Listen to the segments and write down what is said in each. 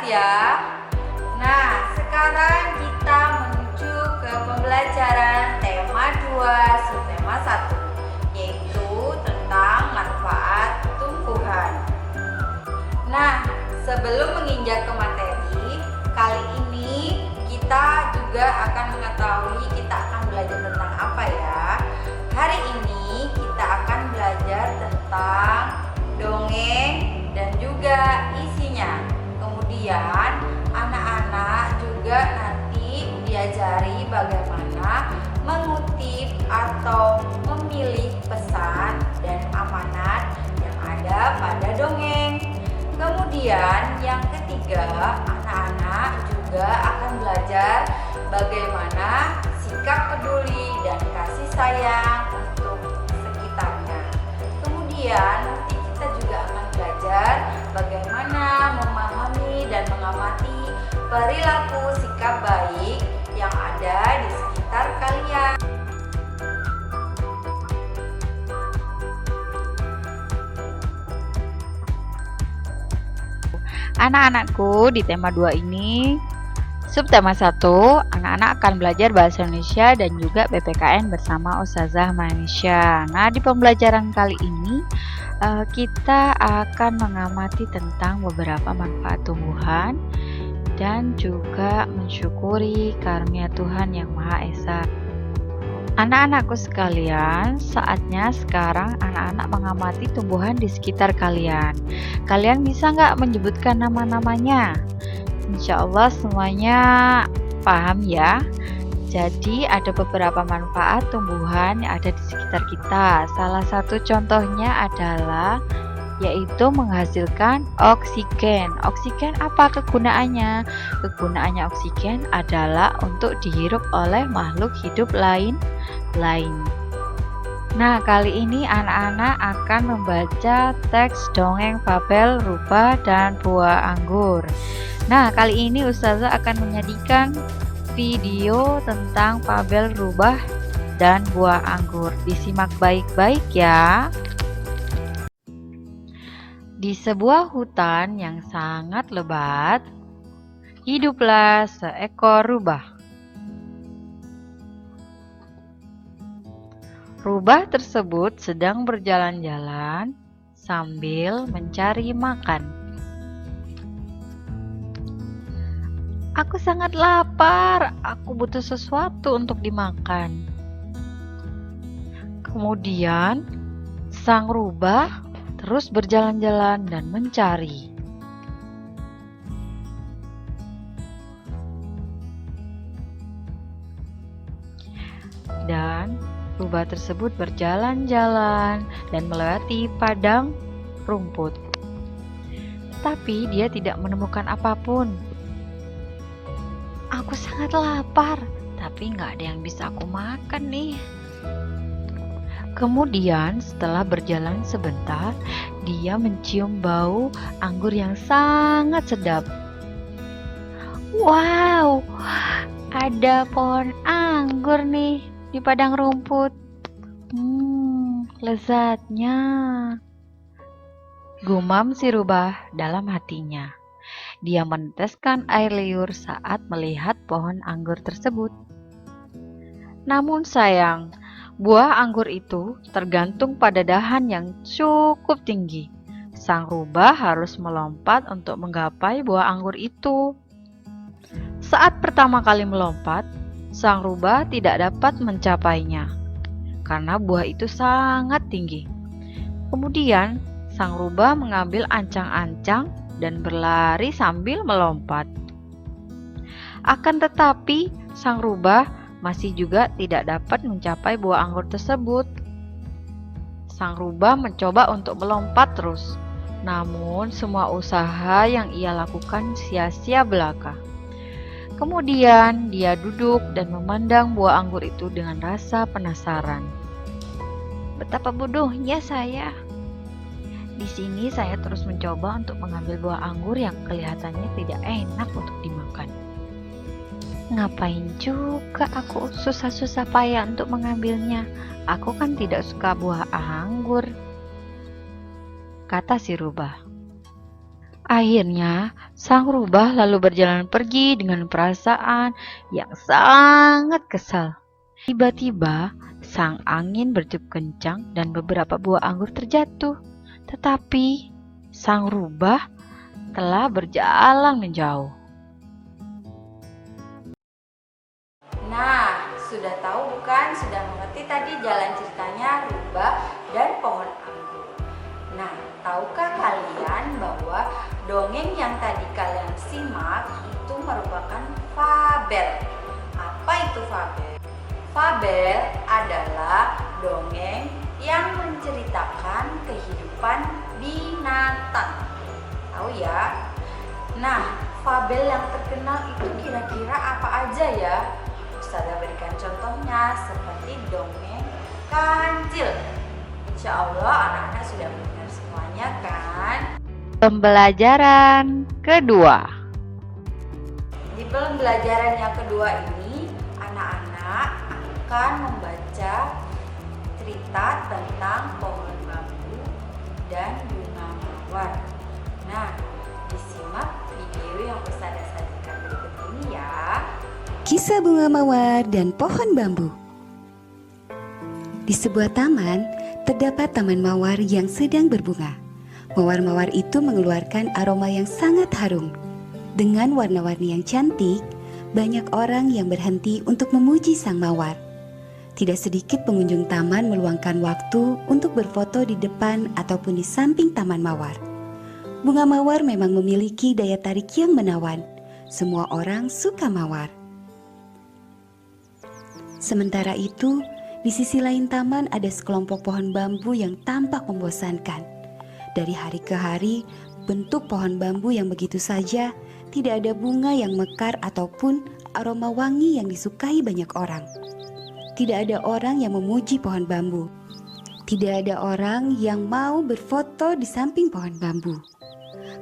ya. Nah, sekarang kita menuju ke pembelajaran tema 2 subtema 1, yaitu tentang manfaat tumbuhan. Nah, sebelum menginjak ke materi, kali ini kita juga akan mengetahui kita akan belajar tentang apa ya. Hari ini kita akan belajar tentang dongeng dan juga isinya. Kemudian anak-anak juga nanti diajari bagaimana mengutip atau memilih pesan dan amanat yang ada pada dongeng. Kemudian yang ketiga, anak-anak juga akan belajar bagaimana sikap peduli dan kasih sayang untuk sekitarnya. Kemudian nanti kita juga akan belajar bagaimana memahami dan mengamati perilaku sikap baik yang ada di sekitar kalian. Anak-anakku, di tema 2 ini, subtema 1, anak-anak akan belajar bahasa Indonesia dan juga PPKN bersama Ustazah Manisha. Nah, di pembelajaran kali ini kita akan mengamati tentang beberapa manfaat tumbuhan dan juga mensyukuri karunia Tuhan Yang Maha Esa. Anak-anakku sekalian, saatnya sekarang anak-anak mengamati tumbuhan di sekitar kalian. Kalian bisa nggak menyebutkan nama-namanya? Insya Allah semuanya paham ya. Jadi ada beberapa manfaat tumbuhan yang ada di sekitar kita. Salah satu contohnya adalah yaitu menghasilkan oksigen. Oksigen apa kegunaannya? Kegunaannya oksigen adalah untuk dihirup oleh makhluk hidup lain. Nah, kali ini anak-anak akan membaca teks dongeng fabel Rubah dan Buah Anggur. Nah, kali ini Ustazah akan menyajikan video tentang fabel Rubah dan Buah Anggur. Disimak baik-baik ya. Di sebuah hutan yang sangat lebat, hiduplah seekor rubah. Rubah tersebut sedang berjalan-jalan sambil mencari makan. Aku sangat lapar, aku butuh sesuatu untuk dimakan. Kemudian, sang rubah terus berjalan-jalan dan mencari. Dan rubah tersebut berjalan-jalan dan melewati padang rumput. Tapi dia tidak menemukan apapun. Aku sangat lapar, tapi nggak ada yang bisa aku makan nih. Kemudian setelah berjalan sebentar, dia mencium bau anggur yang sangat sedap. Wow, ada pohon anggur nih di padang rumput. Lezatnya. Gumam si rubah dalam hatinya. Dia meneteskan air liur saat melihat pohon anggur tersebut. Namun sayang, buah anggur itu tergantung pada dahan yang cukup tinggi. Sang rubah harus melompat untuk menggapai buah anggur itu. Saat pertama kali melompat, sang rubah tidak dapat mencapainya karena buah itu sangat tinggi. Kemudian, sang rubah mengambil ancang-ancang dan berlari sambil melompat. Akan tetapi, sang rubah masih juga tidak dapat mencapai buah anggur tersebut. Sang rubah mencoba untuk melompat terus, namun semua usaha yang ia lakukan sia-sia belaka. Kemudian dia duduk dan memandang buah anggur itu dengan rasa penasaran. Betapa bodohnya saya. Di sini saya terus mencoba untuk mengambil buah anggur yang kelihatannya tidak enak untuk dimakan. Ngapain juga aku susah-susah payah untuk mengambilnya? Aku kan tidak suka buah anggur, kata si rubah. Akhirnya, sang rubah lalu berjalan pergi dengan perasaan yang sangat kesal. Tiba-tiba, sang angin bertiup kencang dan beberapa buah anggur terjatuh. Tetapi, sang rubah telah berjalan menjauh. Nah, sudah tahu bukan? Sudah mengerti tadi jalan ceritanya rubah dan pohon anggur. Nah, tahukah kalian bahwa dongeng yang tadi kalian simak itu merupakan fabel? Apa itu fabel? Fabel adalah dongeng yang menceritakan kehidupan binatang. Tahu ya? Nah, fabel yang terkenal itu kira-kira apa aja ya? Ustazah berikan contohnya seperti dongeng kancil. Insya Allah anak-anak sudah mendengar semuanya kan? Pembelajaran kedua. Di pembelajaran yang kedua ini, anak-anak akan membaca cerita tentang pohon bambu dan bunga mawar. Nah, disimak video yang Ustazah sajikan berikut ini ya. Kisah bunga mawar dan pohon bambu. Di sebuah taman, terdapat taman mawar yang sedang berbunga. Mawar-mawar itu mengeluarkan aroma yang sangat harum. Dengan warna-warni yang cantik, banyak orang yang berhenti untuk memuji sang mawar. Tidak sedikit pengunjung taman meluangkan waktu untuk berfoto di depan ataupun di samping taman mawar. Bunga mawar memang memiliki daya tarik yang menawan. Semua orang suka mawar. Sementara itu, di sisi lain taman ada sekelompok pohon bambu yang tampak membosankan. Dari hari ke hari, bentuk pohon bambu yang begitu saja, tidak ada bunga yang mekar ataupun aroma wangi yang disukai banyak orang. Tidak ada orang yang memuji pohon bambu. Tidak ada orang yang mau berfoto di samping pohon bambu.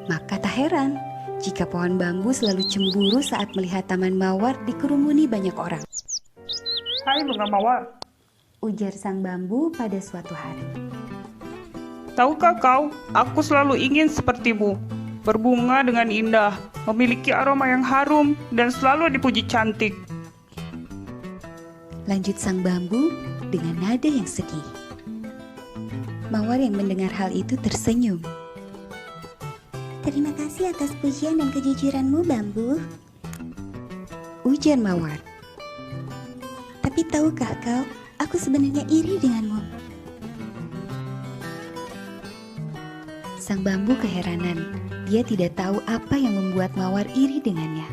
Maka tak heran jika pohon bambu selalu cemburu saat melihat taman mawar dikerumuni banyak orang. Hai bunga mawar, Ujar sang bambu pada suatu hari. tahukah kau, aku selalu ingin sepertimu, berbunga dengan indah, memiliki aroma yang harum, dan selalu dipuji cantik. Lanjut sang bambu dengan nada yang sedih. Mawar yang mendengar hal itu tersenyum. Terima kasih atas pujian dan kejujuranmu, bambu. Ujar mawar. Tapi tahukah kau, aku sebenarnya iri denganmu. Sang bambu keheranan. Dia tidak tahu apa yang membuat mawar iri dengannya.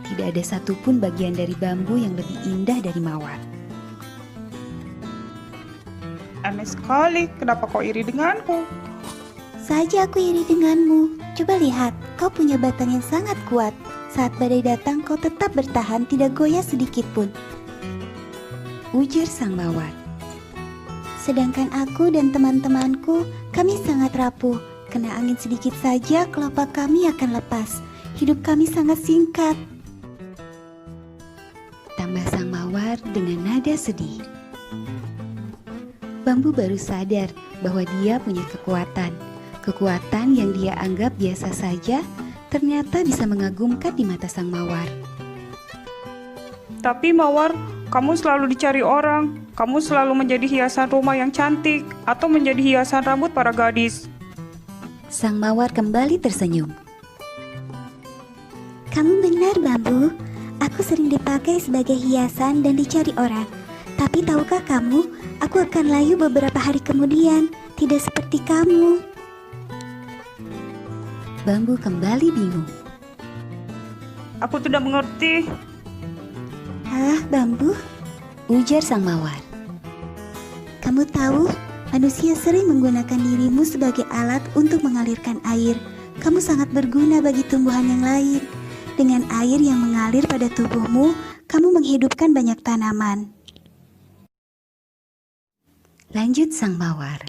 Tidak ada satupun bagian dari bambu yang lebih indah dari mawar. Aneh sekali, kenapa kau iri denganku? Saja aku iri denganmu. Coba lihat, kau punya batang yang sangat kuat. Saat badai datang, kau tetap bertahan, tidak goyah sedikit pun. Ujar sang mawar. Sedangkan aku dan teman-temanku, kami sangat rapuh. Kena angin sedikit saja, kelopak kami akan lepas. Hidup kami sangat singkat. Tambah sang mawar dengan nada sedih. Bambu baru sadar bahwa dia punya kekuatan. Kekuatan yang dia anggap biasa saja, ternyata bisa mengagumkan di mata sang mawar. Tapi mawar, kamu selalu dicari orang. Kamu selalu menjadi hiasan rumah yang cantik atau menjadi hiasan rambut para gadis. Sang mawar kembali tersenyum. Kamu benar, bambu. Aku sering dipakai sebagai hiasan dan dicari orang. Tapi tahukah kamu, aku akan layu beberapa hari kemudian. Tidak seperti kamu. Bambu kembali bingung. Aku tidak mengerti. Hah, bambu? Ujar sang mawar. Kamu tahu, manusia sering menggunakan dirimu sebagai alat untuk mengalirkan air. Kamu sangat berguna bagi tumbuhan yang lain. Dengan air yang mengalir pada tubuhmu, kamu menghidupkan banyak tanaman. Lanjut sang mawar.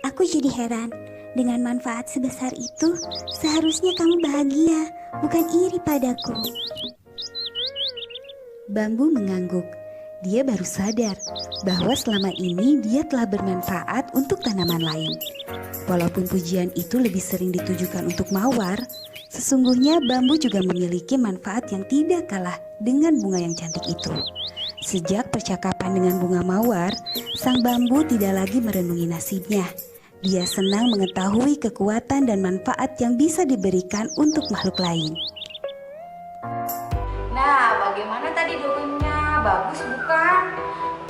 Aku jadi heran, dengan manfaat sebesar itu, seharusnya kamu bahagia, bukan iri padaku. Bambu mengangguk. Dia baru sadar bahwa selama ini dia telah bermanfaat untuk tanaman lain. Walaupun pujian itu lebih sering ditujukan untuk mawar, sesungguhnya bambu juga memiliki manfaat yang tidak kalah dengan bunga yang cantik itu. Sejak percakapan dengan bunga mawar, sang bambu tidak lagi merenungi nasibnya. Dia senang mengetahui kekuatan dan manfaat yang bisa diberikan untuk makhluk lain. Nah, bagaimana tadi dongengnya? Bagus bukan?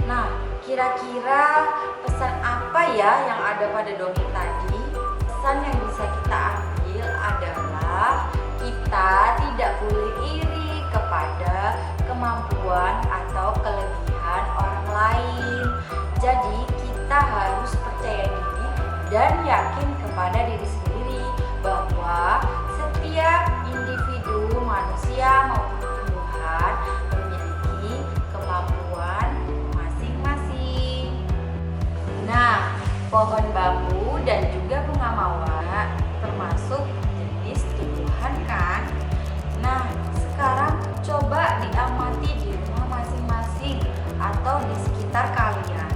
Nah, kira-kira pesan apa ya yang ada pada dongeng tadi? Pesan yang bisa kita ambil adalah kita tidak boleh iri kepada kemampuan atau kelebihan orang lain. Jadi kita harus percaya diri dan yakin kepada diri sendiri bahwa setiap individu manusia maupun tumbuhan memiliki kemampuan masing-masing. Nah, pohon bambu dan juga bunga mawar termasuk jenis tumbuhan kan? Nah, sekarang coba diamati di rumah masing-masing atau di sekitar kalian.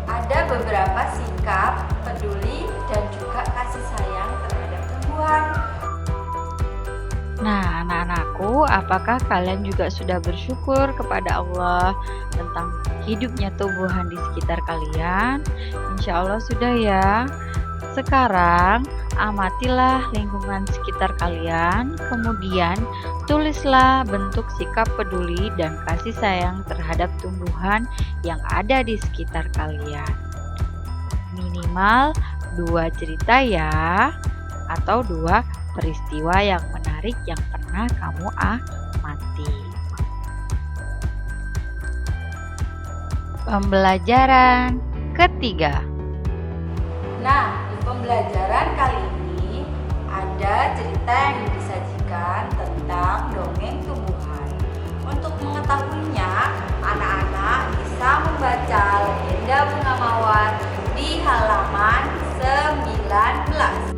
Ada beberapa sikap peduli dan juga kasih sayang terhadap tumbuhan. Nah, anak-anakku, apakah kalian juga sudah bersyukur kepada Allah tentang hidupnya tumbuhan di sekitar kalian? Insya Allah sudah ya. Sekarang, amatilah lingkungan sekitar kalian, kemudian tulislah bentuk sikap peduli dan kasih sayang terhadap tumbuhan yang ada di sekitar kalian. Minimal 2 cerita ya, atau 2 peristiwa yang menarik yang pernah kamu amati. Pembelajaran ketiga. Nah, di pembelajaran kali ini ada cerita yang disajikan tentang dongeng tumbuhan. Untuk mengetahuinya, anak-anak bisa membaca legenda bunga mawar di halaman 19.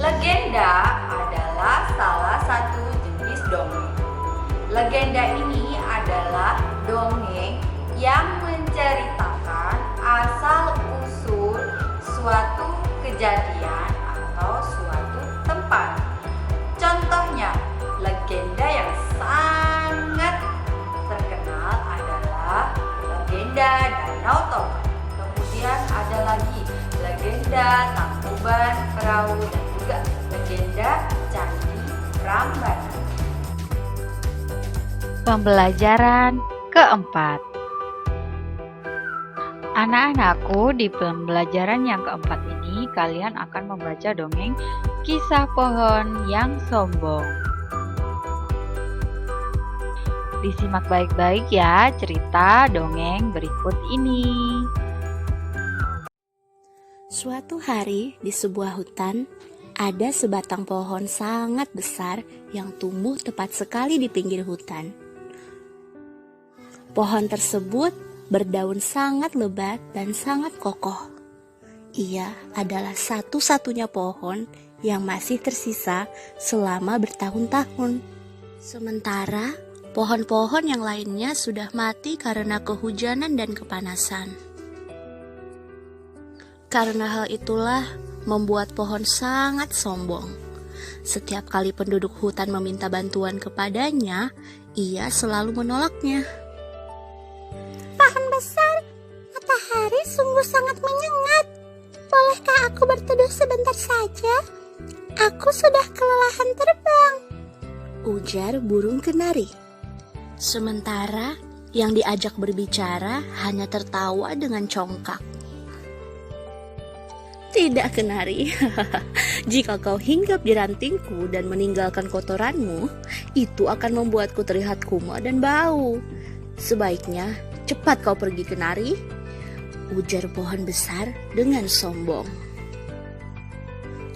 Legenda adalah salah satu jenis dongeng. Legenda ini adalah dongeng yang menceritakan asal-usul suatu kejadian atau suatu tempat. Contohnya, legenda yang sangat terkenal adalah legenda Danau Toba. Kemudian ada lagi legenda Tangkuban Perahu dan juga legenda Candi Prambanan. Pembelajaran keempat. Anak-anakku, di pembelajaran yang keempat ini kalian akan membaca dongeng Kisah Pohon yang Sombong. Disimak baik-baik ya cerita dongeng berikut ini. Suatu hari di sebuah hutan, ada sebatang pohon sangat besar yang tumbuh tepat sekali di pinggir hutan. Pohon tersebut berdaun sangat lebat dan sangat kokoh. Ia adalah satu-satunya pohon yang masih tersisa selama bertahun-tahun. Sementara pohon-pohon yang lainnya sudah mati karena kehujanan dan kepanasan. Karena hal itulah membuat pohon sangat sombong. Setiap kali penduduk hutan meminta bantuan kepadanya, ia selalu menolaknya. Pohon besar, matahari sungguh sangat menyengat. Bolehkah aku berteduh sebentar saja? Aku sudah kelelahan terbang, Ujar burung kenari. Sementara yang diajak berbicara hanya tertawa dengan congkak. Tidak, kenari. Jika kau hinggap di rantingku dan meninggalkan kotoranmu, itu akan membuatku terlihat kumal dan bau. Sebaiknya cepat kau pergi, kenari, ujar pohon besar dengan sombong.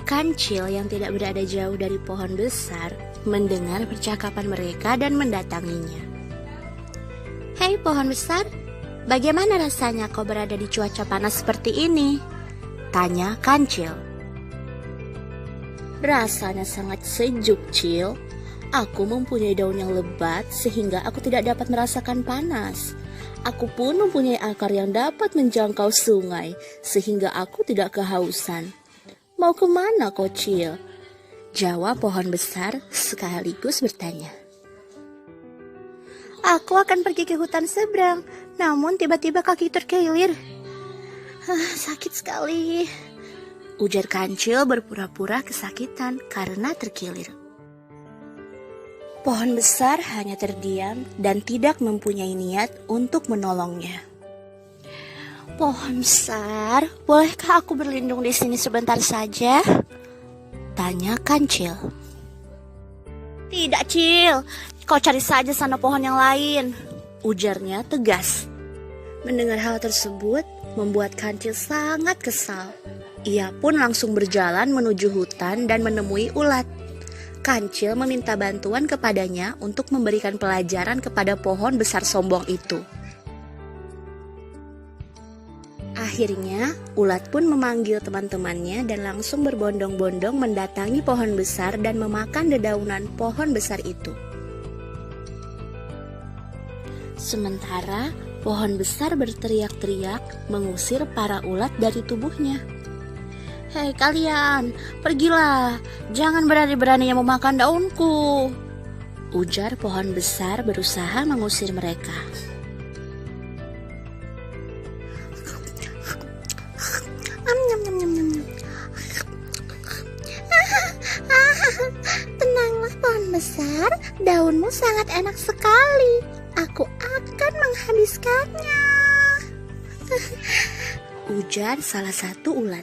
Kancil yang tidak berada jauh dari pohon besar mendengar percakapan mereka dan mendatanginya. Hei pohon besar, bagaimana rasanya kau berada di cuaca panas seperti ini? Tanya Kancil. Rasanya sangat sejuk, Cil. Aku mempunyai daun yang lebat sehingga aku tidak dapat merasakan panas. Aku pun mempunyai akar yang dapat menjangkau sungai sehingga aku tidak kehausan. Mau kemana, kocil? Jawab pohon besar sekaligus bertanya. Aku akan pergi ke hutan seberang, namun tiba-tiba kaki terkilir. Sakit sekali. Ujar kancil berpura-pura kesakitan karena terkilir. Pohon besar hanya terdiam dan tidak mempunyai niat untuk menolongnya. Pohon besar, bolehkah aku berlindung di sini sebentar saja? Tanya kancil. Tidak, Cil. Kau cari saja sana pohon yang lain. Ujarnya tegas. Mendengar hal tersebut membuat kancil sangat kesal. Ia pun langsung berjalan menuju hutan dan menemui ulat. Kancil meminta bantuan kepadanya untuk memberikan pelajaran kepada pohon besar sombong itu. Akhirnya, ulat pun memanggil teman-temannya dan langsung berbondong-bondong mendatangi pohon besar dan memakan dedaunan pohon besar itu. Sementara, pohon besar berteriak-teriak mengusir para ulat dari tubuhnya. Hei kalian, pergilah, jangan berani-beraninya memakan daunku. Ujar pohon besar berusaha mengusir mereka. Tenanglah pohon besar, daunmu sangat enak sekali. Aku akan menghabiskannya. Ujar salah satu ulat.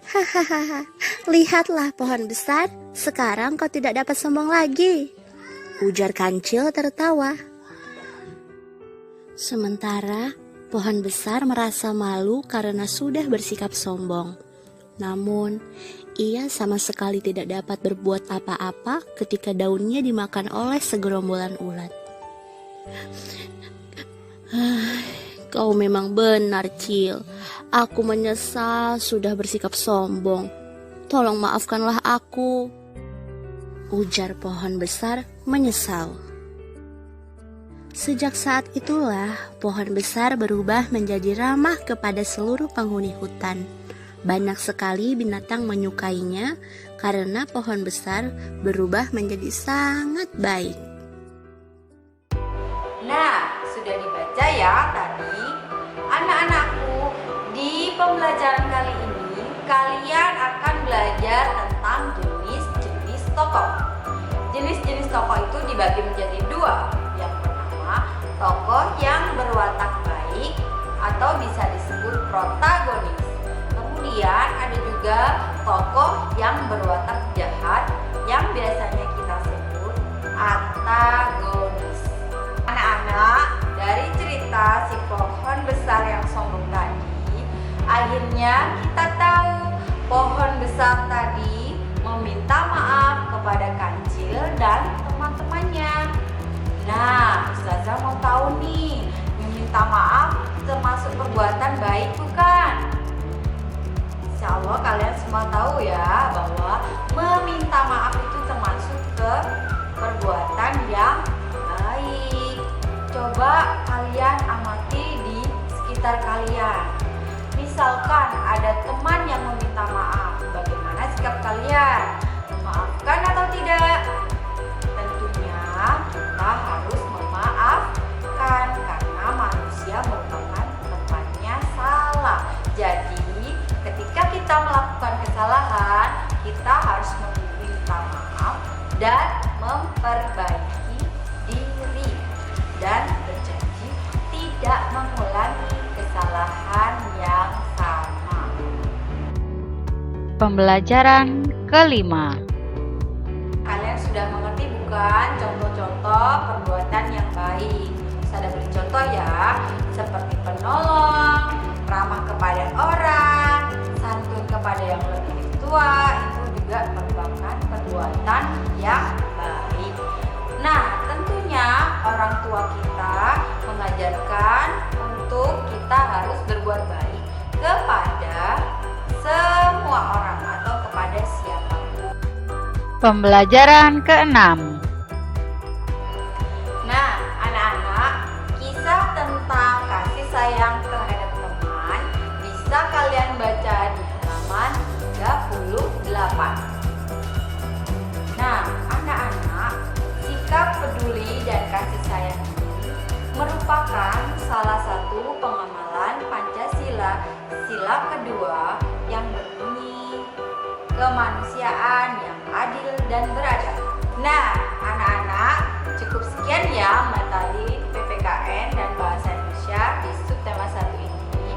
Hahaha, lihatlah pohon besar, sekarang kau tidak dapat sombong lagi. Ujar kancil tertawa. Sementara pohon besar merasa malu karena sudah bersikap sombong. Namun, ia sama sekali tidak dapat berbuat apa-apa ketika daunnya dimakan oleh segerombolan ulat. Kau memang benar, Cil. Aku menyesal sudah bersikap sombong. Tolong maafkanlah aku. Ujar pohon besar menyesal. Sejak saat itulah pohon besar berubah menjadi ramah kepada seluruh penghuni hutan. Banyak sekali binatang menyukainya karena pohon besar berubah menjadi sangat baik. Nah, sudah dibaca ya tadi. Anak-anakku, di pembelajaran kali ini kalian akan belajar tentang jenis-jenis tokoh. Jenis-jenis tokoh itu dibagi menjadi dua. Yang pertama, tokoh yang berwatak baik atau bisa disebut protagonis. Kemudian ada juga tokoh yang berwatak jahat yang biasanya kita sebut antagonis. Anak-anak, dari cerita si pohon besar yang sombong tadi, akhirnya kita tahu pohon besar tadi meminta maaf kepada kancil dan teman-temannya. Nah, Ustazah mau tahu nih, meminta maaf termasuk perbuatan baik bukan? Insya Allah kalian semua tahu ya bahwa meminta maaf itu termasuk ke perbuatan yang baik. Coba kalian amati di sekitar kalian. Misalkan ada teman yang meminta maaf, bagaimana sikap kalian? Memaafkan atau tidak? Tentunya kita harus memaafkan karena manusia merupakan tempatnya salah. Jadi ketika kita melakukan kesalahan, kita harus meminta maaf dan memperbaiki diri dan berjanji tidak mengulangi kesalahan yang sama. Pembelajaran kelima. Kalian sudah mengerti bukan contoh-contoh perbuatan yang baik? Saya beri contoh ya, seperti penolong, ramah kepada orang, santun kepada yang lebih tua, itu juga merupakan perbuatan yang baik. Nah, tentunya orang tua kita mengajarkan untuk kita harus berbuat baik kepada semua orang atau kepada siapapun. Pembelajaran ke-6. Nah, anak-anak, kisah tentang kasih sayang terhadap teman bisa kalian baca di halaman 38. Nah, anak-anak, sikap peduli dan kasih sayang ini merupakan salah satu pengamalan Pancasila sila kedua yang berbunyi kemanusiaan yang adil dan beradab. Nah, anak-anak, cukup sekian ya materi PPKN dan Bahasa Indonesia di subtema 1 ini.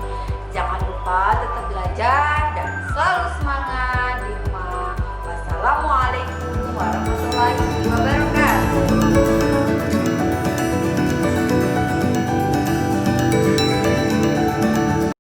Jangan lupa tetap belajar dan selalu semangat.